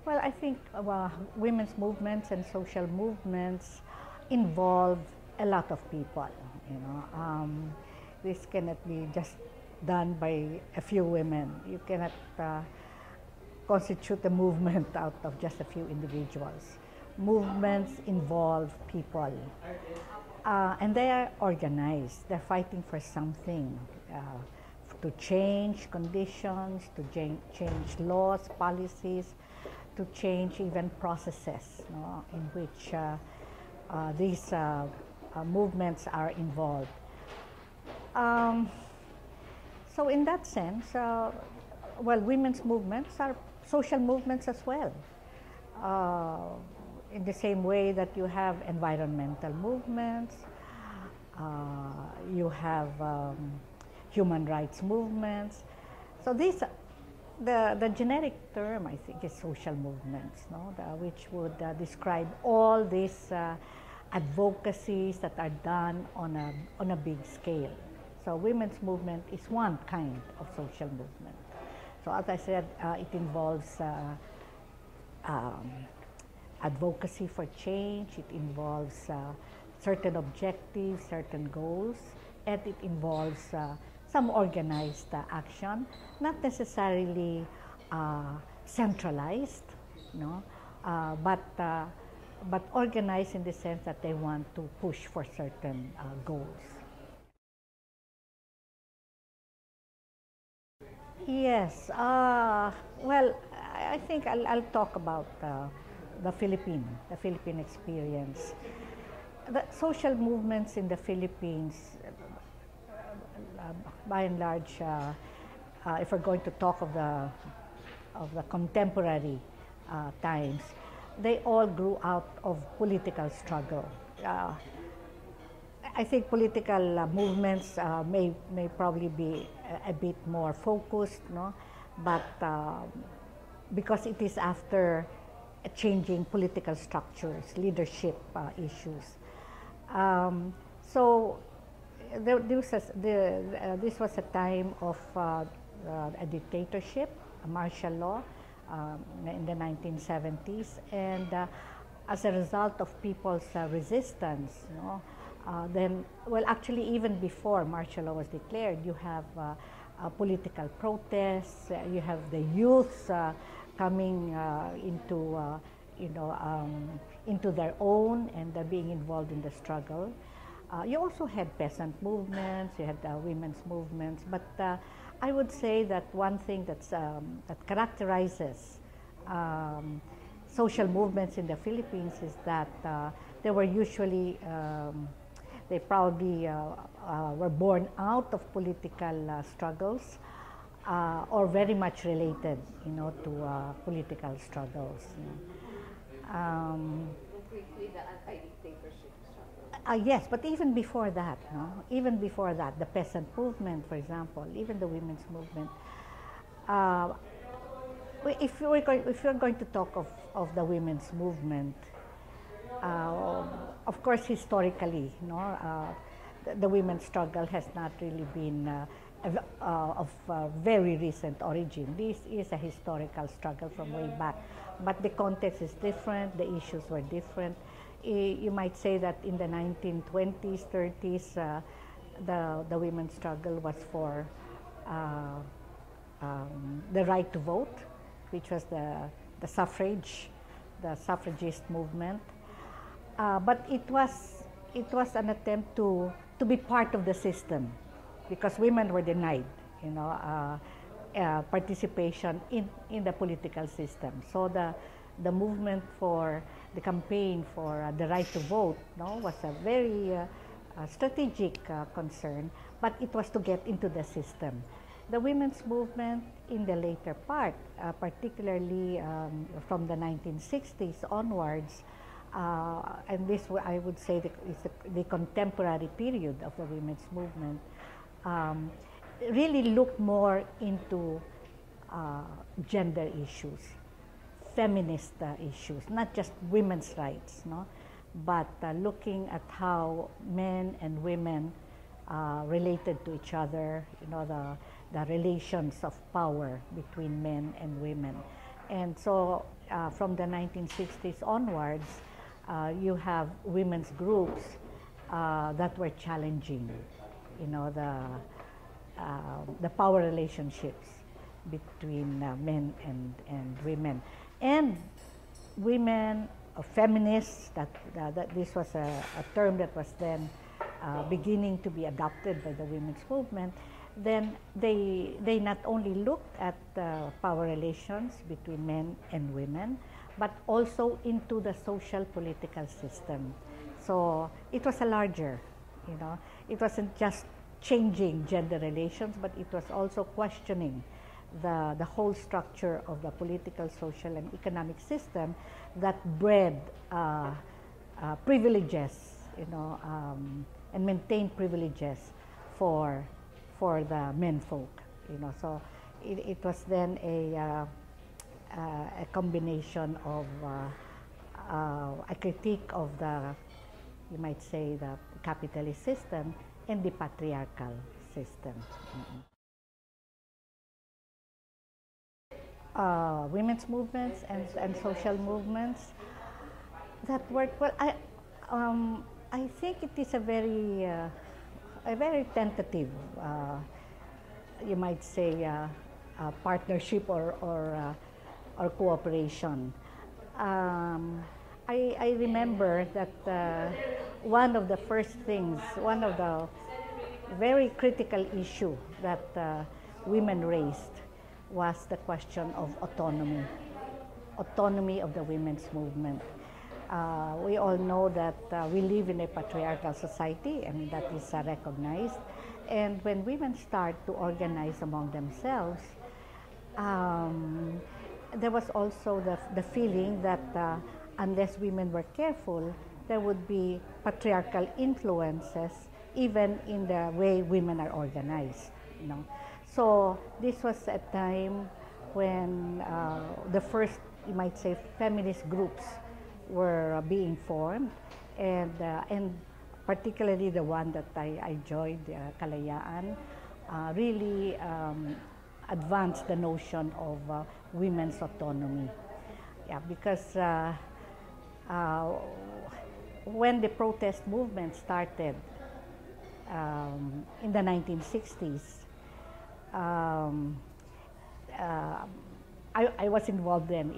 Well, I think women's movements and social movements involve a lot of people. You know, this cannot be just done by a few women. You cannot constitute a movement out of just a few individuals. Movements involve people, and they are organized. They're fighting for something. To change conditions, to change laws, policies, to change even processes, in which these movements are involved. So in that sense, well, women's movements are social movements as well. In the same way that you have environmental movements, you have human rights movements. So these, the generic term, I think, is social movements, which would describe all these advocacies that are done on a big scale. So women's movement is one kind of social movement. So as I said, it involves advocacy for change, it involves certain objectives, certain goals, and it involves some organized action, not necessarily centralized, but organized in the sense that they want to push for certain goals. Yes, well, I think I'll talk about the Philippine experience. The social movements in the Philippines, by and large, if we're going to talk of the contemporary times, they all grew out of political struggle. I think political movements may probably be a bit more focused, but because it is after changing political structures, leadership issues. So this was a time of a dictatorship, a martial law in the 1970s, and as a result of people's resistance, then, well, actually, even before martial law was declared, you have political protests. You have the youth coming into their own, and they're being involved in the struggle. You also had peasant movements. You had women's movements. But I would say that one thing that characterizes social movements in the Philippines is that they were usually they probably were born out of political struggles or very much related, to political struggles. Briefly, the anti-dictatorship struggle. Yes, but even before that, even before that, the peasant movement, for example, even the women's movement. If you're going to talk of the women's movement, of course, historically, the women's struggle has not really been of very recent origin. This is a historical struggle from way back, but the context is different, the issues were different. You might say that in the 1920s, 30s, the women's struggle was for the right to vote, which was the suffragist movement. But it was an attempt to be part of the system, because women were denied, participation in the political system. So the movement for the campaign for the right to vote, was a very strategic concern, but it was to get into the system. The women's movement in the later part, particularly from the 1960s onwards, and this, I would say, is the contemporary period of the women's movement, really looked more into gender issues, feminist issues, not just women's rights, but looking at how men and women related to each other, the relations of power between men and women. And so from the 1960s onwards, you have women's groups that were challenging, you know, the power relationships between men and women. And women, feminists, that this was a term that was then beginning to be adopted by the women's movement. Then they not only looked at power relations between men and women, but also into the social political system. So it was a larger, you know, it wasn't just changing gender relations, but it was also questioning the whole structure of the political, social, and economic system that bred privileges, you know, and maintained privileges for the menfolk, you know. So it was then a combination of a critique of the, you might say, the capitalist system and the patriarchal system. Women's movements and social movements that work well. I think it is a very tentative, you might say, partnership or cooperation. I remember that one of the first things, one of the very critical issue that women raised was the question of autonomy of the women's movement. We all know that we live in a patriarchal society, and that is recognized. And when women start to organize among themselves, there was also the feeling that unless women were careful, there would be patriarchal influences even in the way women are organized, you know. So this was a time when the first, you might say, feminist groups were being formed, and particularly the one that I joined, Kalayaan, really advanced the notion of women's autonomy. Yeah, because when the protest movement started in the 1960s, I was involved then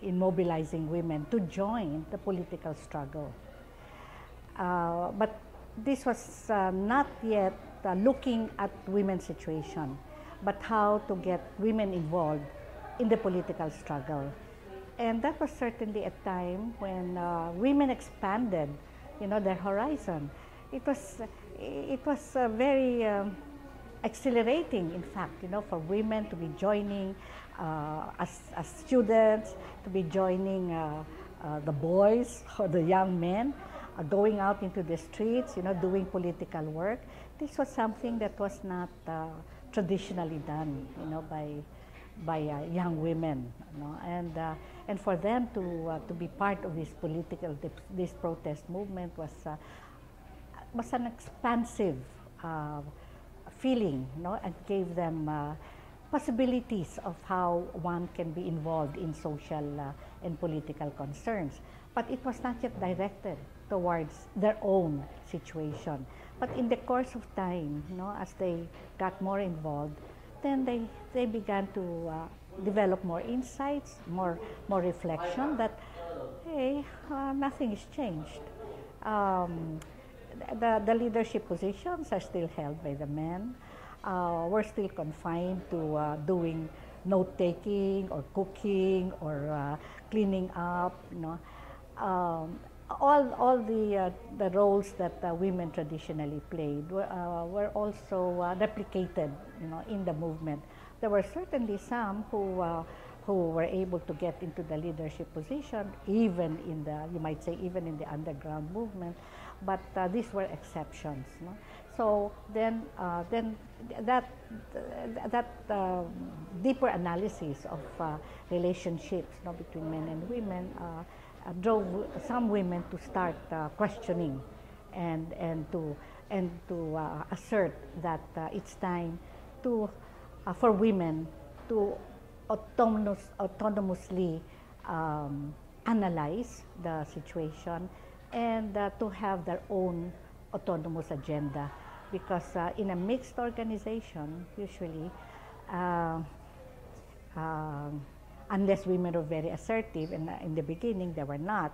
in mobilizing women to join the political struggle. But this was not yet looking at women's situation, but how to get women involved in the political struggle. And that was certainly a time when women expanded, you know, their horizon. It was very exhilarating, in fact, you know, for women to be joining as students, to be joining the boys or the young men, going out into the streets, you know, doing political work. This was something that was not traditionally done, you know, by young women, you know, and for them to be part of this protest movement was an expansive feeling, you know, and gave them possibilities of how one can be involved in social and political concerns. But it was not yet directed towards their own situation. But in the course of time, you know, as they got more involved, then they began to develop more insights, more reflection that, hey, nothing has changed. The leadership positions are still held by the men. We're still confined to doing note-taking or cooking or cleaning up, you know. All the roles that women traditionally played were also replicated, you know, in the movement. There were certainly some who were able to get into the leadership position, even in the, you might say, even in the underground movement, but these were exceptions. No? So then that deeper analysis of relationships, no, between men and women drove some women to start questioning and to assert that it's time to for women to autonomously analyze the situation and to have their own autonomous agenda. Because in a mixed organization, usually, uh, uh, unless women are very assertive, and in the beginning they were not,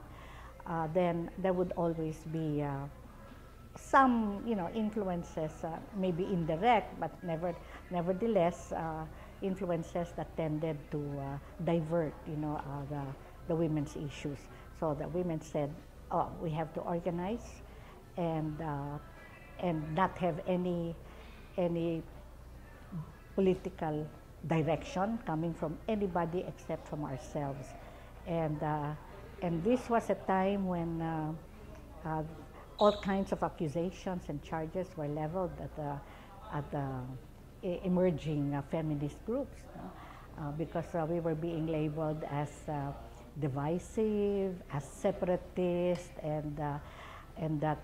then there would always be some, influences, maybe indirect, but nevertheless, influences that tended to divert, the women's issues. So the women said, "Oh, we have to organize, and not have any political direction coming from anybody except from ourselves." And this was a time when all kinds of accusations and charges were leveled at the emerging feminist groups, because we were being labeled as divisive, as separatist, and that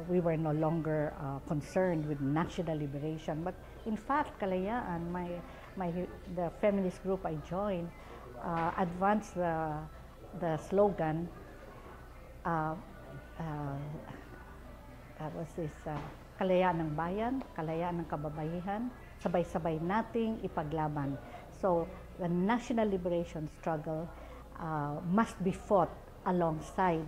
we were no longer concerned with national liberation. But in fact, Kalayaan, the feminist group I joined, advanced the slogan, was this, kalayaan ng bayan, kalayaan ng kababaihan, sabay-sabay nating ipaglaban. So the national liberation struggle must be fought alongside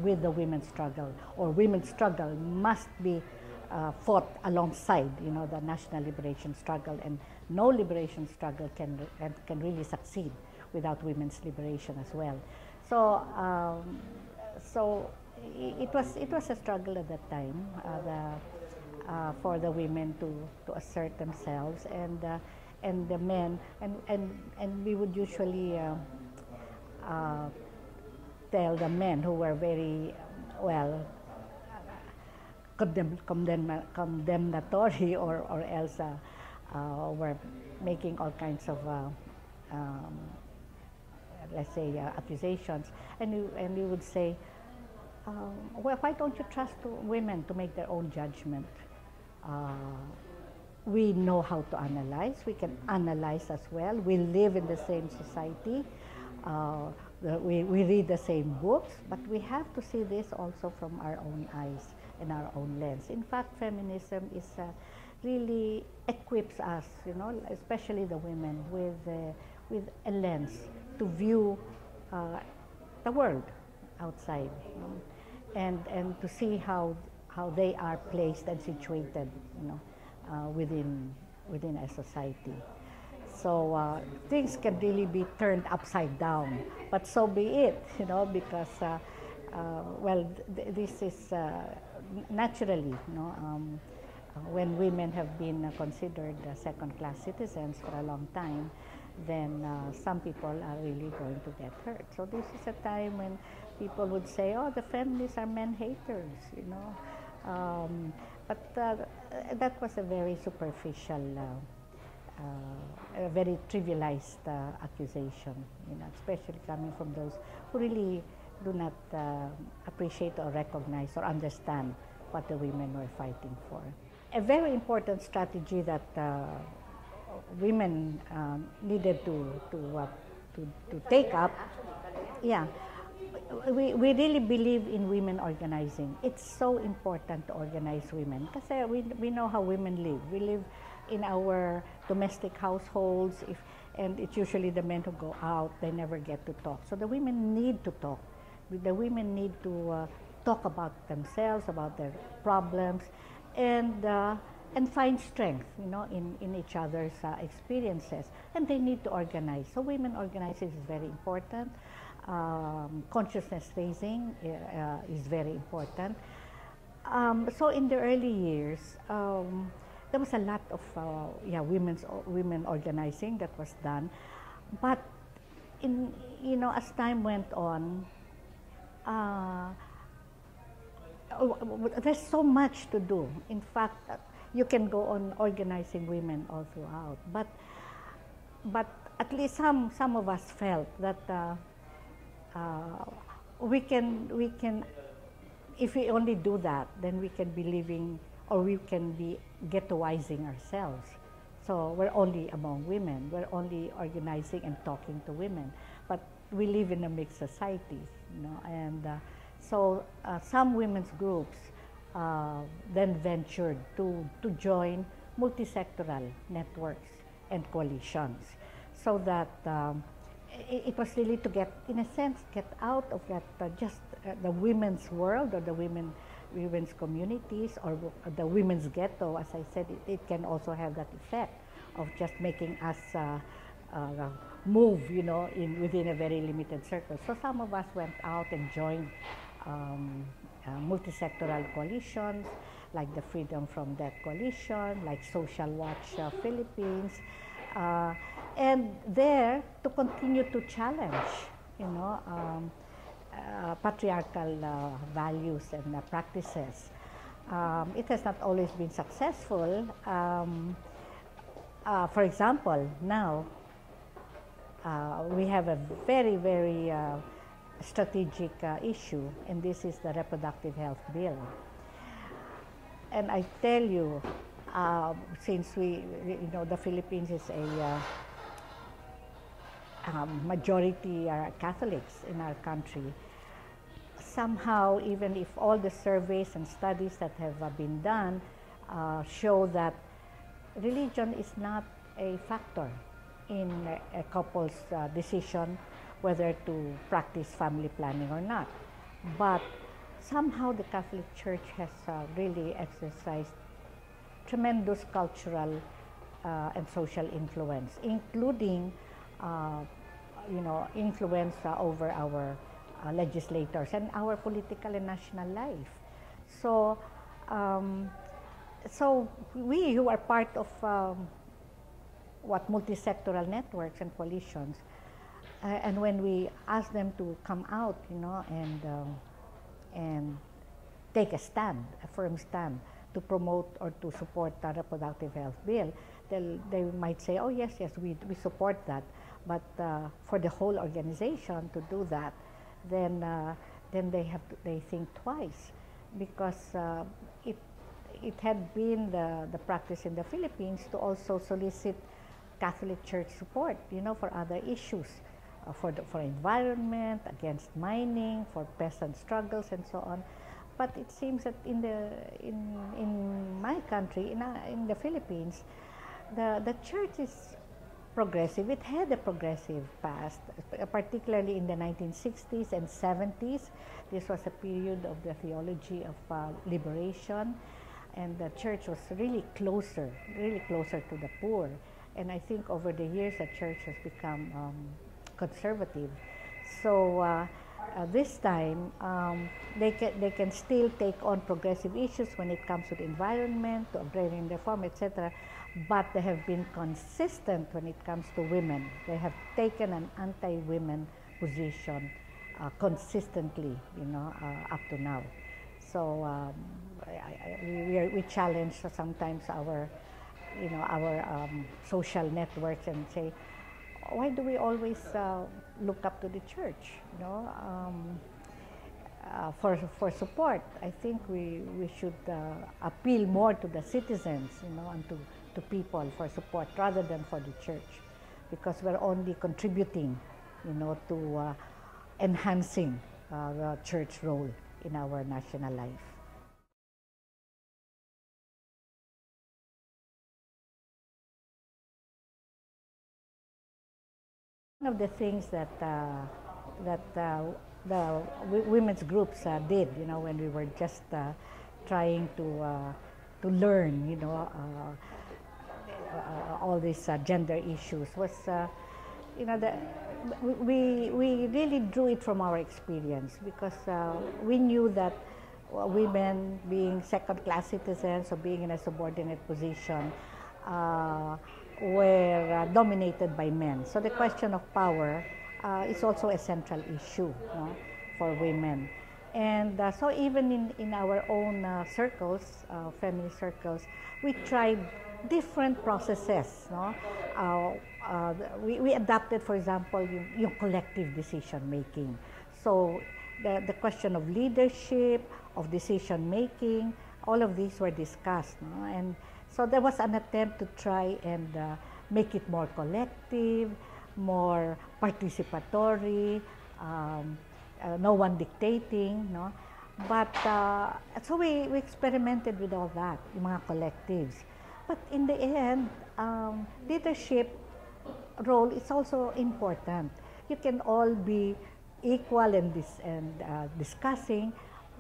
with the women's struggle, or women's struggle must be fought alongside, the national liberation struggle, and no liberation struggle can really succeed without women's liberation as well. So it was a struggle at that time, for the women to assert themselves, and the men, and we would usually tell the men who were very condemnatory, or else were making all kinds of let's say accusations, and we would say, well, why don't you trust women to make their own judgment? We know how to analyze. We can analyze as well. We live in the same society. We read the same books, but we have to see this also from our own eyes and our own lens. In fact, feminism is really equips us, especially the women, with a lens to view the world outside, and to see how they are placed and situated, within a society. So things can really be turned upside down, but so be it, because this is naturally, when women have been considered second-class citizens for a long time, then some people are really going to get hurt. So this is a time when people would say, "Oh, the feminists are men haters," but that was a very superficial, a very trivialized accusation, especially coming from those who really do not appreciate or recognize or understand what the women were fighting for. A very important strategy that women needed to take up. Yeah, we really believe in women organizing. It's so important to organize women, because we know how women live. We live in our domestic households, and it's usually the men who go out. They never get to talk. So the women need to talk. The women need to talk about themselves, about their problems, and find strength, in each other's experiences. And they need to organize. So women organizing is very important. Consciousness raising is very important. So in the early years, there was a lot of women organizing that was done, but as time went on, there's so much to do. In fact, you can go on organizing women all throughout, but at least some of us felt that we can, if we only do that, then we can be living, or we can be ghettoizing ourselves. So we're only among women. We're only organizing and talking to women. But we live in a mixed society, and so some women's groups then ventured to join multi-sectoral networks and coalitions, so that it was really to get, in a sense, get out of that just the women's world, or the women's communities, or the women's ghetto. As I said, it can also have that effect of just making us move, within a very limited circle. So some of us went out and joined multi-sectoral coalitions, like the Freedom from Death Coalition, like Social Watch Philippines, and there to continue to challenge, patriarchal values and practices. It has not always been successful. For example, now we have a very, very strategic issue, and this is the reproductive health bill. And I tell you, since the Philippines is a majority are Catholics in our country, somehow, even if all the surveys and studies that have been done show that religion is not a factor in a couple's decision whether to practice family planning or not. But somehow the Catholic Church has really exercised tremendous cultural and social influence, including influence over our legislators and our political and national life. So, so we who are part of multi-sectoral networks and coalitions, and when we ask them to come out, and take a stand, a firm stand, to promote or to support the reproductive health bill, they might say, oh yes, we support that. But for the whole organization to do that, then they think twice, because it had been the practice in the Philippines to also solicit Catholic Church support, for other issues, for environment, against mining, for peasant struggles, and so on. But it seems that in my country, in the Philippines, the church is progressive. It had a progressive past, particularly in the 1960s and 70s. This was a period of the theology of liberation, and the church was really closer to the poor. And I think over the years, the church has become conservative. So this time, they can still take on progressive issues when it comes to the environment, to agrarian reform, etc. But they have been consistent when it comes to women. They have taken an anti-women position consistently, up to now. So we challenge sometimes our social networks and say, why do we always look up to the church, for support? I think we should appeal more to the citizens, and to people for support rather than for the church, because we're only contributing, to enhancing the church role in our national life. One of the things that the women's groups did, when we were just trying to learn, all these gender issues, was, we really drew it from our experience, because we knew that women, being second-class citizens or being in a subordinate position, were dominated by men. So the question of power is also a central issue, for women. And so even in our own circles, feminist circles, we tried different processes. We adapted, for example, yung collective decision making. So the question of leadership, of decision making, all of these were discussed. And So there was an attempt to try and make it more collective, more participatory, no one dictating, no? But, so we experimented with all that, yung mga collectives. But in the end, leadership role is also important. You can all be equal and discussing,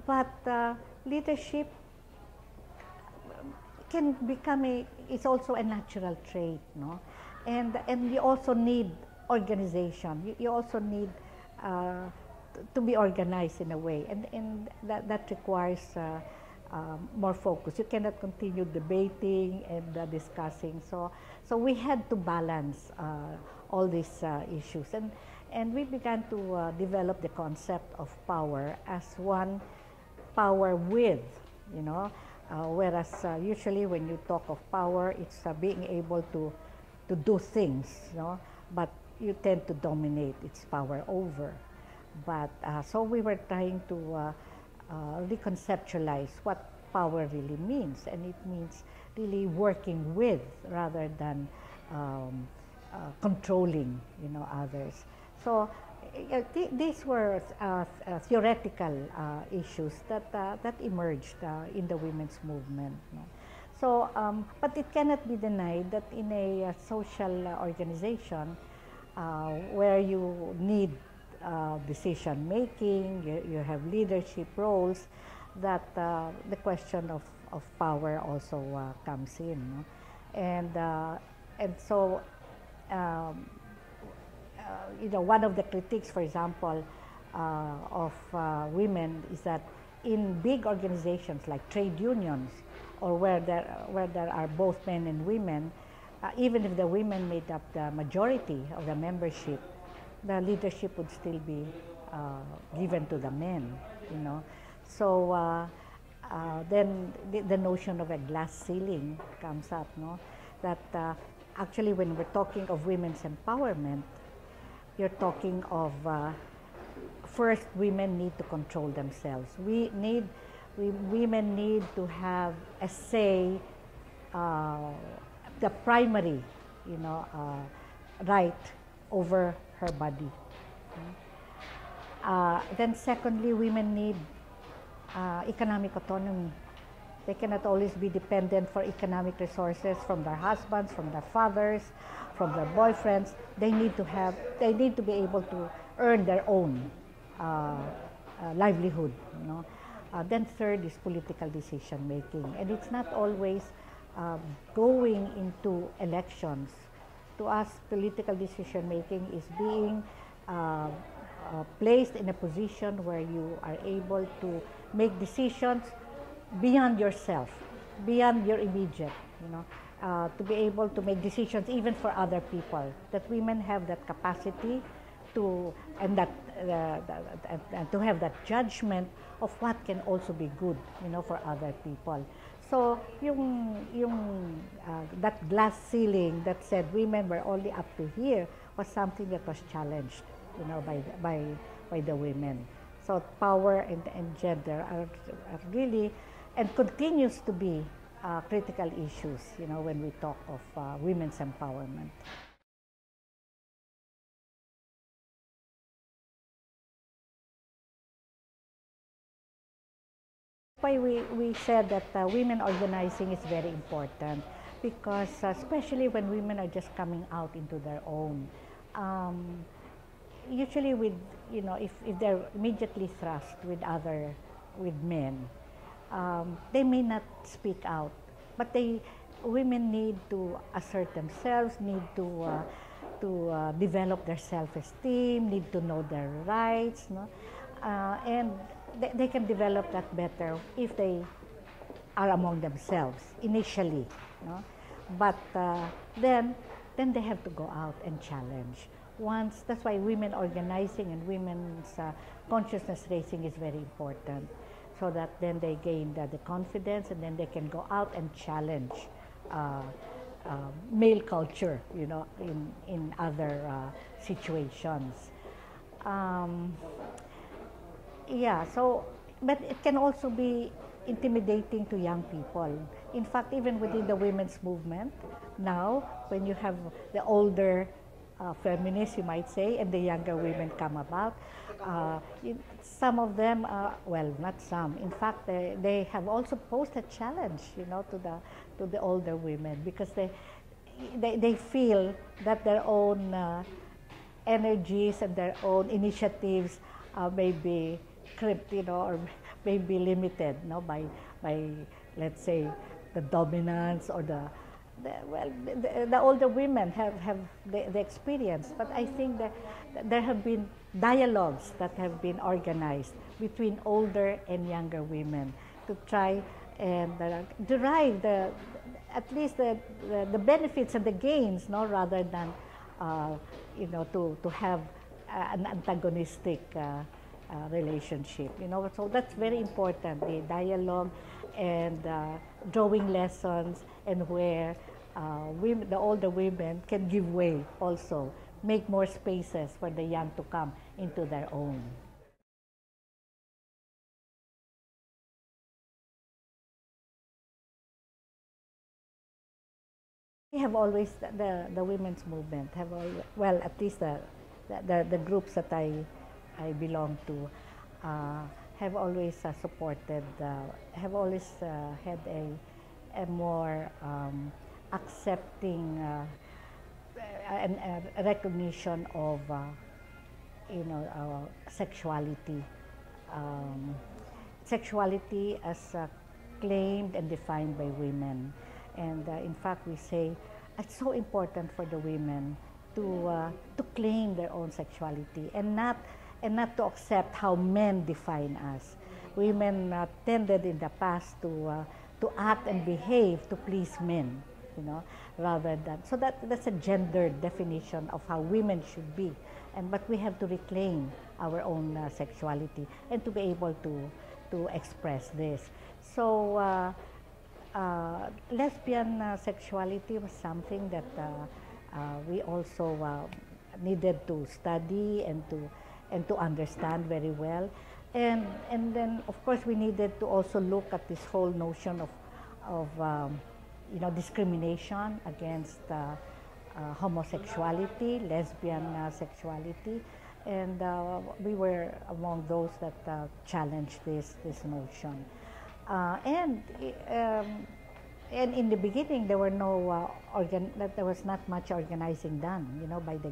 but leadership can become it's also a natural trait, no? And you also need organization. You also need to be organized in a way, and that requires more focus. You cannot continue debating and discussing. So we had to balance all these issues, and we began to develop the concept of power as one power with, you know, whereas usually when you talk of power, it's being able to do things, you know, but you tend to dominate its power over. But so we were trying to reconceptualize what power really means, and it means really working with rather than controlling, you know, others. So these were theoretical issues that emerged in the women's movement. No? So, but it cannot be denied that in a social organization where you need decision making, you have leadership roles, that the question of power also comes in. No? And so, you know, one of the critiques, for example, of women is that in big organizations like trade unions, or where there are both men and women, even if the women made up the majority of the membership, the leadership would still be given to the men, you know. So then the notion of a glass ceiling comes up, no? That actually when we're talking of women's empowerment, you're talking of first, women need to control themselves. Women need to have a say, the primary, you know, right over her body. Then secondly, women need economic autonomy. They cannot always be dependent for economic resources from their husbands, from their fathers, from their boyfriends. They need to be able to earn their own livelihood, you know. Then third is political decision making, and it's not always going into elections. To us, political decision making is being placed in a position where you are able to make decisions beyond yourself, beyond your immediate, you know, to be able to make decisions even for other people. That women have that capacity to, and that to have that judgment of what can also be good, you know, for other people. So that glass ceiling that said women were only up to here was something that was challenged, you know, by the women. So power and gender are really and continues to be critical issues, you know, when we talk of women's empowerment. Why we said that women organizing is very important, because especially when women are just coming out into their own, usually with, you know, if they're immediately thrust with men, they may not speak out, but women need to assert themselves, need to develop their self-esteem, need to know their rights, no? And they can develop that better if they are among themselves initially, no? But then they have to go out and challenge. That's why women organizing and women's consciousness raising is very important, so that then they gain the confidence, and then they can go out and challenge male culture, you know, in other situations. Yeah, so, but it can also be intimidating to young people. In fact, even within the women's movement, now when you have the older feminists, you might say, and the younger women come about, some of them, well, not some. In fact, they have also posed a challenge, to the older women because they feel that their own energies and their own initiatives may be crimped, or may be limited, by let's say the dominance or the older women have the experience. But I think that there have been dialogues that have been organized between older and younger women to try and derive at least the benefits and the gains, rather than to have an antagonistic relationship. So that's very important, the dialogue and drawing lessons, and where the older women can give way also, make more spaces for the young to come into their own. We have always, the women's movement have always, well, at least the groups that I belong to have always supported, have always had a more accepting and recognition of sexuality. Sexuality as claimed and defined by women. And in fact, we say it's so important for the women to claim their own sexuality and not to accept how men define us. Women tended in the past to act and behave to please men, rather than, so that's a gendered definition of how women should be. But we have to reclaim our own sexuality and to be able to express this. So lesbian sexuality was something that we also needed to study and to understand very well. And then, of course, we needed to also look at this whole notion of discrimination against homosexuality, lesbian sexuality, and we were among those that challenged this notion. And in the beginning, there were there was not much organizing done, by the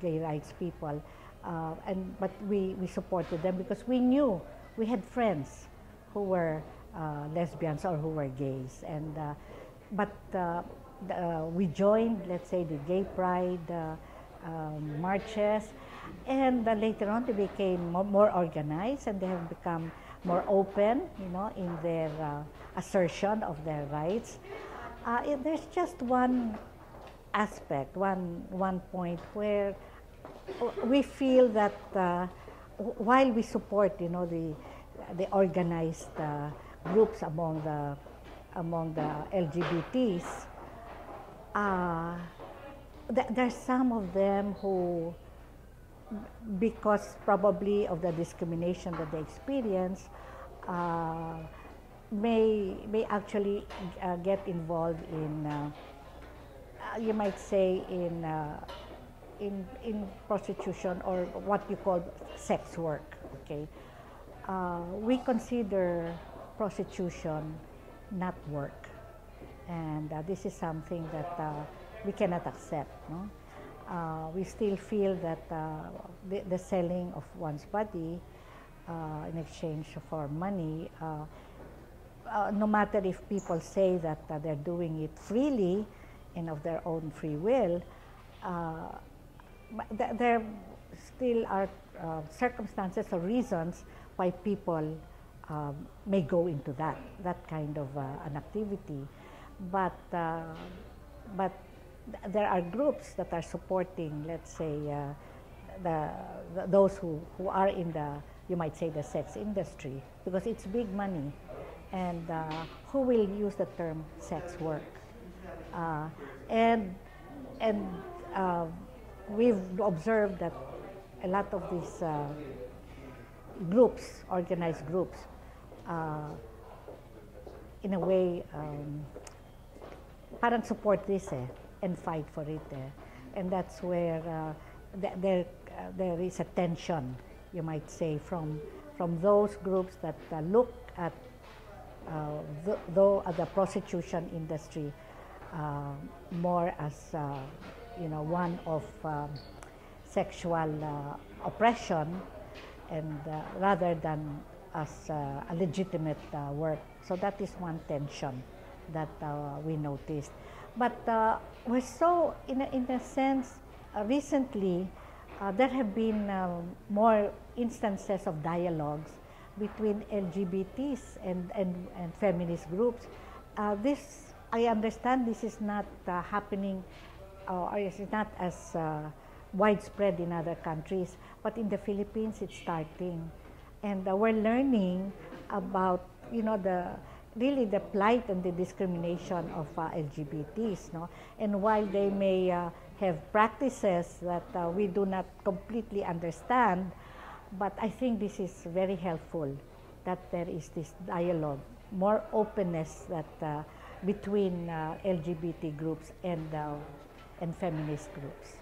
gay rights people. But we supported them because we knew we had friends who were lesbians or who were gays, and we joined, let's say, the gay pride marches, and later on they became more organized, and they have become more open, in their assertion of their rights. There's just one aspect, one point where we feel that while we support, the organized groups among the LGBTs, there's some of them who, because probably of the discrimination that they experience, may actually get involved in, you might say, in prostitution, or what you call sex work. Okay, we consider prostitution not work, and this is something that we cannot accept. No? We still feel that the selling of one's body in exchange for money, no matter if people say that they're doing it freely and of their own free will, there still are circumstances or reasons why people may go into that kind of an activity. But there are groups that are supporting, let's say, those who are in you might say, the sex industry, because it's big money, and who will use the term sex work. And we've observed that a lot of these groups, organized groups, in a way, parang support this and fight for it. And that's where there is a tension, you might say, from those groups that look at the prostitution industry more as one of sexual oppression, and rather than as a legitimate work. So that is one tension that we noticed. But we saw, in a sense, recently, there have been more instances of dialogues between LGBTs and feminist groups. This, I understand, this is not happening, or is not as widespread in other countries, but in the Philippines it's starting. And we're learning about, really the plight and the discrimination of LGBTs, no? And while they may have practices that we do not completely understand, but I think this is very helpful that there is this dialogue, more openness that between LGBT groups and feminist groups.